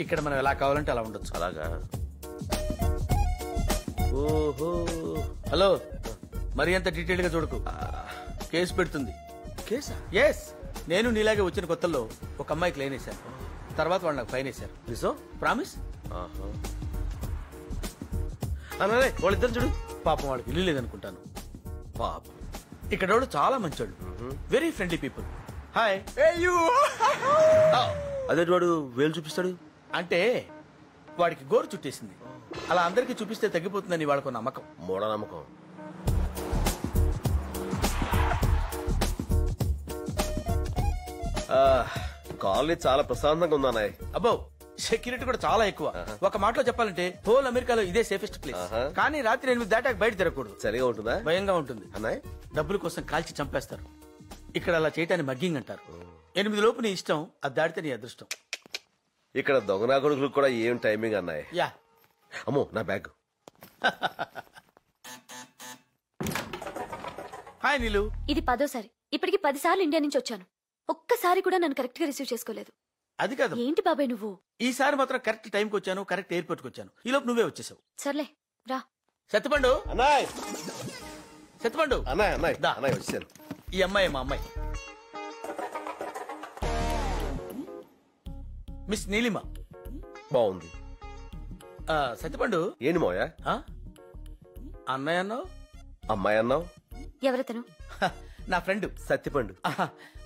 ఇక్కడ మనం ఎలా కావాలంటే అలా ఉండొచ్చు. అలాగా? ఓహో. హలో, మరి అంత డీటెయిల్ గా చూడకు, కేసు పెడుతుంది. కేసా? ఎస్, నేను నీలాగే వచ్చిన కొత్తల్లో ఒక అమ్మాయికి లైన్ వేశాను, తర్వాత వాళ్ళు నాకు ఫైన్ వేశారు. నిజం? ప్రామిస్. అన్నారే వాళ్ళిద్దరు చూడు. పాపం వాళ్ళకి ఇల్లు లేదనుకుంటాను. పాప ఇక్కడ వాళ్ళు చాలా మంచోళ్ళు, వెరీ ఫ్రెండ్లీ పీపుల్. హాయ్. అదే వాడు వేలు చూపిస్తాడు అంటే వాడికి గోరు చుట్టేసింది, అలా అందరికీ చూపిస్తే తగ్గిపోతుందని వాళ్ళకు నమ్మకం. మూఢనమ్మకం. కాలనీ చాలా ప్రశాంతంగా ఉందన్నాయ్. అబ్బో, సెక్యూరిటీ కూడా చాలా ఎక్కువ. ఒక మాటలో చెప్పాలంటే హోల్ అమెరికాలో ఇదే సేఫెస్ట్ ప్లేస్. కానీ రాత్రి 8 దాటాక బయట తిరగకూడదు. సరిగా ఉంటుందా? భయంగా ఉంటుంది అన్నాయ్. డబ్బుల కోసం కాల్చి చంపేస్తారు. ఇక్కడ అలా చేయటాన్ని మగ్గింగ్ అంటారు. 8 లోపు నీ ఇష్టం, అది దాడితే నీ అదృష్టం. ఇక్కడ దొంగనా కొడుకులకు కూడా ఏం టైమింగ్ అన్నాయ్. యా. అమ్మో, నా బ్యాగ్. హాయ్ నీలు. ఇది 10వ సారి. ఇప్పటికి 10 సార్లు ఇండియా నుంచి వచ్చాను. ఒక్కసారి కూడా నన్ను కరెక్ట్ గా రిసీవ్ చేసుకోలేదు. అది కాదు. ఏంటి బాబాయ్ నువ్వు? ఈసారి మాత్రం కరెక్ట్ టైంకి వచ్చాను, కరెక్ట్ ఎయిర్పోర్ట్ కి వచ్చాను. ఈ లోపు నువ్వే వచ్చేసావు. సర్లే రా. సత్యపండు. అన్నాయ్. సత్యపండు. అన్నాయ్ అన్నాయ్ దా. అన్నాయ్ వచ్చాను. ఈ అమ్మాయి మా అమ్మాయి, మిస్ నీలిమ. బాగుంది. సత్యపండు. ఏంటి మోయా? అన్నయ్య అన్నావు, అమ్మాయి అన్నావు. ఎవరతను? నా ఫ్రెండ్ సత్యపండు.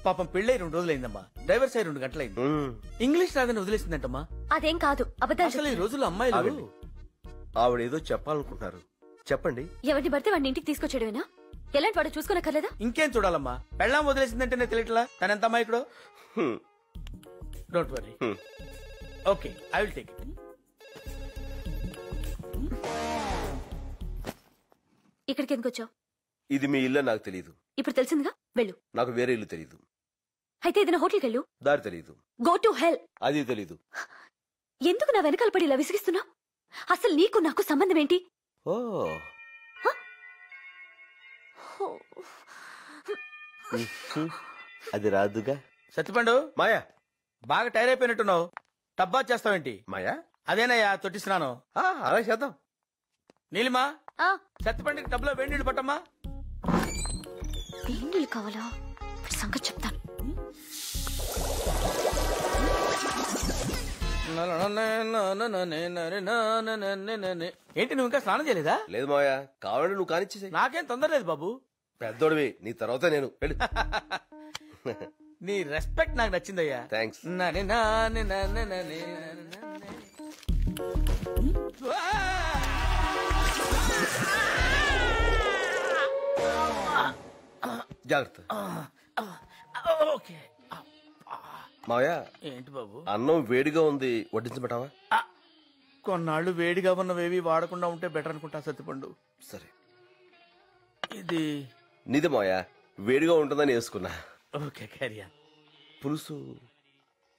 పాపం పెళ్ళై 2 రోజులైందమ్మా, డైవర్స్ అయి 2 గంటలైంది. ఇంగ్లీష్ రాదని వదిలేసిందంటమ్మా. అదేం కాదు, అబద్ధాలు. అసలు ఈ రోజుల్లో అమ్మాయిలు ఆవిడేదో చెప్పాలనుకుంటున్నారు, చెప్పండి. ఎవరిని పడితే వాడిని ఇంటికి తీసుకొచ్చేయడమేనా? ఎలాంటి వాడు చూసుకోనక్కర్లేదా? ఇంకేం చూడాలమ్మా, పెళ్ళాం వదిలేసిందంటేనే తెలియట్లా తన ఎంత అమ్మాయికుడో. Don't worry. Okay, I will take it. ఇక్కడికి ఎందుకు వచ్చావు? ఇది మీ ఇల్లు నాకు తెలియదు. ఇప్పుడు తెలిసిందిగా, వెళ్ళు. నాకు వేరే ఇల్లు తెలియదు. అయితే ఏదైనా హోటల్కి వెళ్ళు. దారి తెలియదు. Go to hell. అది తెలీదు. ఎందుకు నా వెనకాల పడి ఇలా విసిగిస్తున్నా? అసలు నీకు నాకు సంబంధం ఏంటి? ఓ, అది రాదుగా. సత్యపండు. మాయా. బాగా టైర్ అయిపోయినట్టున్నావు, టబ్బా చేస్తావేంటి? మాయా. అదేనయ్యా తొట్టిస్తున్నాను. అలా చేద్దాం. నీలిమా, సత్యపండుకి టబ్లో వేడి నీళ్ళు పట్టమ్మా. వేడి నీళ్ళు కావాలా? సంగతి చెప్తాను. ఏంటి నువ్వు ఇంకా స్నానం చేయలేదా? లేదు మాయా, కావాలంటే నువ్వు కానిచ్చేసే. నాకేం తొందర లేదు బాబు. పెద్దోడివి, నీ తర్వాత నేను. నీ రెస్పెక్ట్ నాకు నచ్చిందయ్యా. థ్యాంక్స్. జాగ్రత్త. ఓకే. మావయ్య, ఏంటి బాబు? అన్నం వేడిగా ఉంది, వడ్డించబెట్టావా? కొన్నాళ్ళు వేడిగా ఉన్నవేవి వాడకుండా ఉంటే బెటర్ అనుకుంటా సత్యపండు. సరే. ఇది నీదే మావయ్య, వేడిగా ఉంటుందని వేసుకున్నా. ఓకే, క్యారియా. పులుసు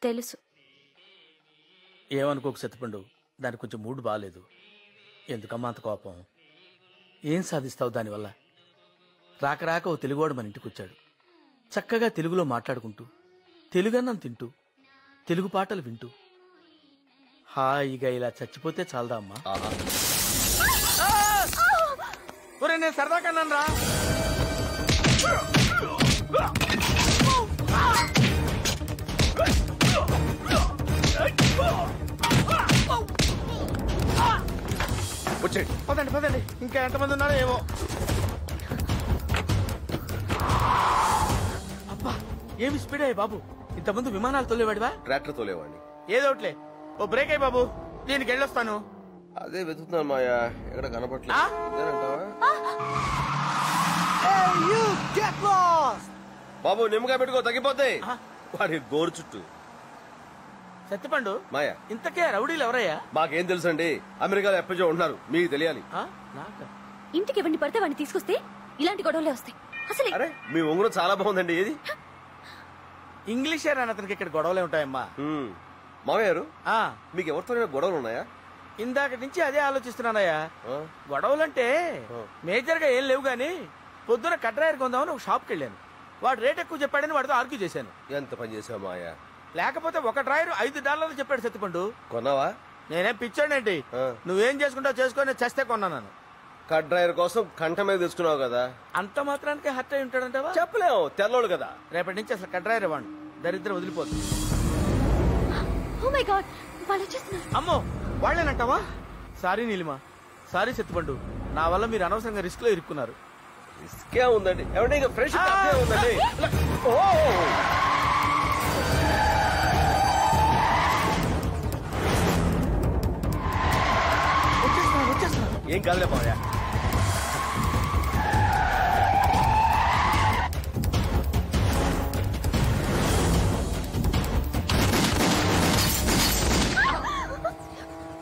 తెలుసు. ఏమనుకోకు సత్యపండు, దానికి కొంచెం మూడ్ బాగాలేదు. ఎందుకమ్మా అంత కోపం? ఏం సాధిస్తావు దానివల్ల? రాక రాక ఓ తెలుగువాడు మన ఇంటికి వచ్చాడు. చక్కగా తెలుగులో మాట్లాడుకుంటూ, తెలుగన్నం తింటూ, తెలుగు పాటలు వింటూ హాయిగా ఇలా చచ్చిపోతే చాలదా అమ్మా? ఒరే, నేను సరదా కన్నాను రా. వచ్చేయండి. పదండి పదండి, ఇంకా ఎంతమంది ఉన్నారో ఏమో. అబ్బా, ఏమి స్పీడ్ అయ్యి బాబు. ఇంతకుముందు విమానాలు తోలేవాడివా? ట్రాక్టర్ తోలేవాడిని. ఏదోట్లే, ఓ బ్రేక్ అయ్యి బాబు, దీనికి వెళ్ళొస్తాను. అదే వెతుకుతున్నాను మాయా, ఎక్కడ కనపట్లేదు. బాబు నిమ్మకాయ పెట్టుకో, తగ్గిపోతాయి. వాడి గోరు చుట్టూ. సత్యపండు, మాయా, ఇంతకే రౌడీలు ఎవరయ్యా? మాకేం తెలుసండి, అమెరికాలో ఎప్పటికో ఉన్నారు, మీకు తెలియాలి. ఇంటికి ఎవరిని పడితే వాడిని తీసుకొస్తే ఇలాంటి గొడవలే వస్తాయి. అసలు అరే, మీ ఉంగరం చాలా బాగుందండి. ఏది? ఇంగ్లీషే రాని అతనికి ఇక్కడ గొడవలే ఉంటాయమ్మా. మావయ్య గారు, మీకు ఎవరితో గొడవలు ఉన్నాయా? ఇందాక నుంచి అదే ఆలోచిస్తున్నానయ్యా. గొడవలంటే మేజర్ గా ఏం లేవు గాని, పొద్దున కట్రాయర్ కొందామని ఒక షాప్కి వెళ్ళాను. వాడు రేట్ ఎక్కువ చెప్పాడని వాడితో ఆర్గ్యూ చేశాను. ఎంత పని చేసావు మాయా? లేకపోతే ఒక డ్రాయర్ $5 చెప్పాడు సత్తిపండు. కొన్నావా? నేనేం పిచ్చాడేంటి? నువ్వేం చేసుకుంటావు చేసుకొని చస్తే కొన్నాను. కట్ డ్రైవర్ కోసం కంట మీద తీసుకున్నావు కదా, అంత మాత్రానికి హర్ట్ అయి ఉంటాడంటావా? చెప్పలేవు, తెల్లోడు కదా. రేపటి నుంచి అసలు కట్ డ్రైవర్ ఇవ్వండి, దరిద్రం వదిలిపోతుంది. ఓ మై గాడ్, వాళ్ళు వచ్చేస్తున్నారు. అమ్మో, వాళ్ళేనంటావా? సారీ నీలిమా, సారీ సత్తిపండు, నా వల్ల మీరు అనవసరంగా రిస్క్ లో ఇరుక్కున్నారు. రిస్కే ఉందండి, ఏమంటే ఇంకా ఫ్రెష్ ఉందండి. ఏం కాదులే బావయ్య.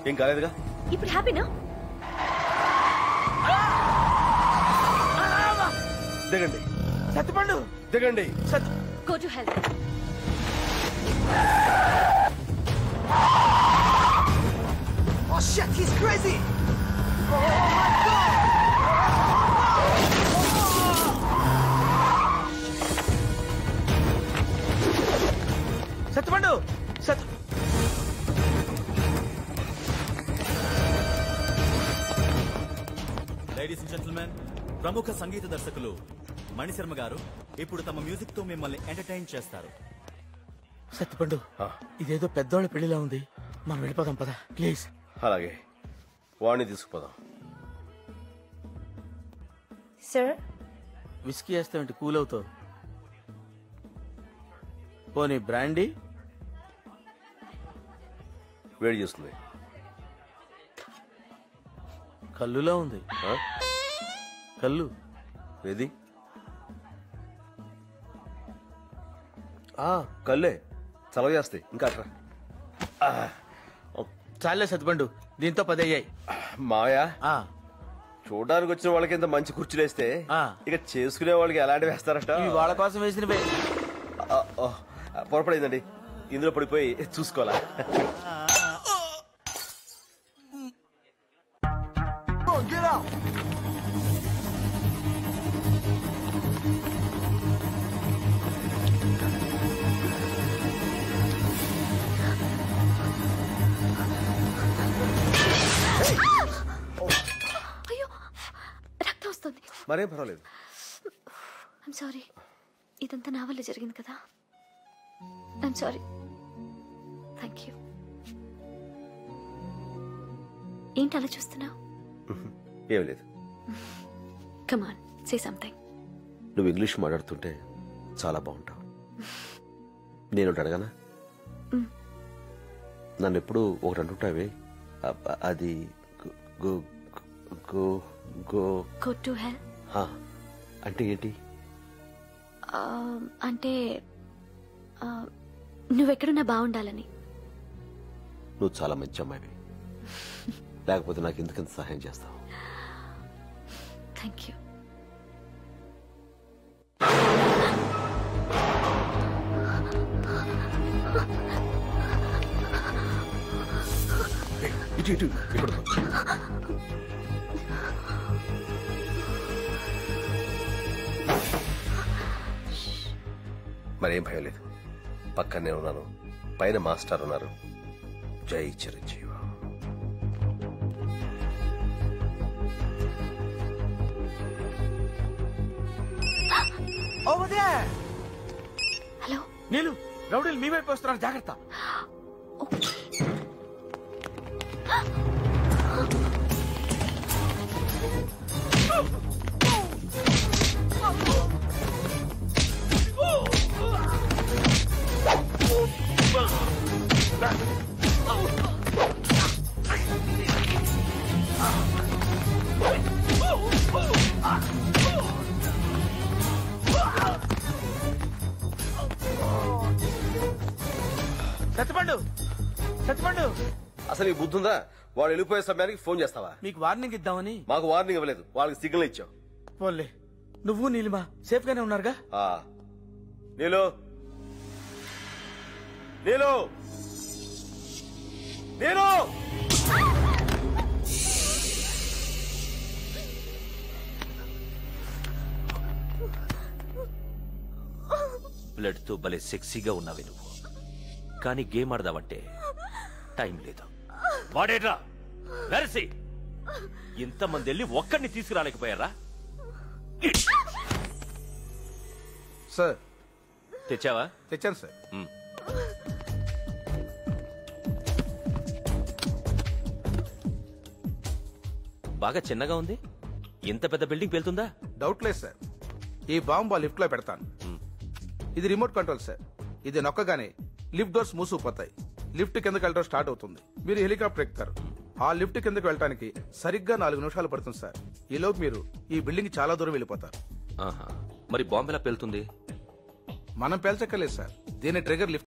ఏం కాలేదుగా? ఇప్పుడు హ్యాపీనా? దిగండి సత్తిపండు, దిగండి. Go to help. Oh shit, he's crazy! Oh my god! Sattipandu, ladies and gentlemen, ప్రముఖ సంగీత దర్శకులు మణిశర్మ గారు ఇప్పుడు తమ మ్యూజిక్ తో మిమ్మల్ని ఎంటర్టైన్ చేస్తారు. సత్తిపండు, ఇదేదో పెద్దోళ్ళ పెళ్లిలా ఉంది, మనం వెళ్ళిపోదాం పద ప్లీజ్. అలాగే, వాడిని తీసుకుపోదాం. సార్, విస్కీ వేస్తావేంటి, కూల్ అవుతావు. పోనీ బ్రాండీ? వేడి చేస్తుంది. కల్లులా ఉంది. కల్లు ఏది? కల్లే, చలవ చేస్తాయి. ఇంకా అట్రా. చాలే సత్తిపండు, దీంతో 10 అయ్యాయి. మాయా, ఆ, చూడడానికి వచ్చిన వాళ్ళకి ఇంత మంచి కుర్చీలు వేస్తే ఇక చేసుకునే వాళ్ళకి ఎలాంటి వేస్తారట? ఇవి వాళ్ళ కోసం వేసినవే. పొరపడిందండి, ఇందులో పడిపోయి చూసుకోవాలా? Get out! అయ్యో, రక్తం వస్తుంది. మరేం పర్వాలేదు. ఐమ్ సారీ, ఇదంతా నా వల్ల జరిగింది కదా. I'm sorry. Thank you. ఏంటి అలా చూస్తున్నావు? ఏం లేదు. Come on, say something. నువ్వు ఇంగ్లీష్ మాట్లాడుతుంటే చాలా బాగుంటావు. నేను అడగనా? నన్ను ఎప్పుడు ఒకటి అంటుంటావే, అది go go go go to hell అంటే ఏంటి? అంటే నువ్వెక్కడున్నా బాగుండాలని. నువ్వు చాలా మంచి అమ్మాయివి, లేకపోతే నాకు ఎందుకంత సహాయం చేస్తావు? Thank you. ఇటు ఇటు ఇక్కడ మరేం భయం లేదు, పక్కనే ఉన్నాను, పైన మాస్టర్ ఉన్నారు. జై చిరంజీవి. Over there! హలో నీలు, రౌడీలు మీ వైపు వస్తున్నారు, జాగ్రత్త. సత్తిపండు, సత్తిపండు, అసలు ఈ బుద్ధి ఉందా? వాడు వెళ్ళిపోయే సమయానికి ఫోన్ చేస్తావా? మీకు వార్నింగ్ ఇద్దామని. మాకు వార్నింగ్ ఇవ్వలేదు, వాళ్ళకి సిగ్నల్ ఇచ్చావు. పోన్లే, నువ్వు నీలిమా సేఫ్ గానే ఉన్నారుగా? నీలు, నీలు, నీలు. బ్లడ్ తో భలే సెక్సీగా ఉన్నావే నువ్వు. కానీ గేమ్ ఆడదామంటే టైం లేదు. వాడేట్రా నరసి, ఇంతమంది వెళ్ళి ఒక్కడిని తీసుకురాలేకపోయారా? సార్ తెచ్చావా? తెచ్చాను సార్. బాగా చిన్నగా ఉంది. ఇంత పెద్ద బిల్డింగ్ పేలుతుందా? డౌట్ లేదు సార్. ఈ బాంబు ఆ లిఫ్ట్ లో పెడతాను. ఇది రిమోట్ కంట్రోల్ సార్. ఇది నొక్కగానే లిఫ్ట్ డోర్స్ మూసుకుపోతాయి. లిఫ్ట్ కిందకి వెళ్ళడం స్టార్ట్ అవుతుంది. మీరు హెలికాప్టర్ ఎక్కుతారు. ఆ లిఫ్ట్ కిందకి వెళ్ళడానికి సరిగ్గా 4 నిమిషాలు పడుతుంది సార్. ఈలోపు మీరు ఈ బిల్డింగ్ చాలా దూరం వెళ్ళిపోతారు. మరి బాంబు ఎలా పేలుతుంది? మనం పేల్చక్కర్లేదు సార్. దీని ట్రిగర్ లిఫ్ట్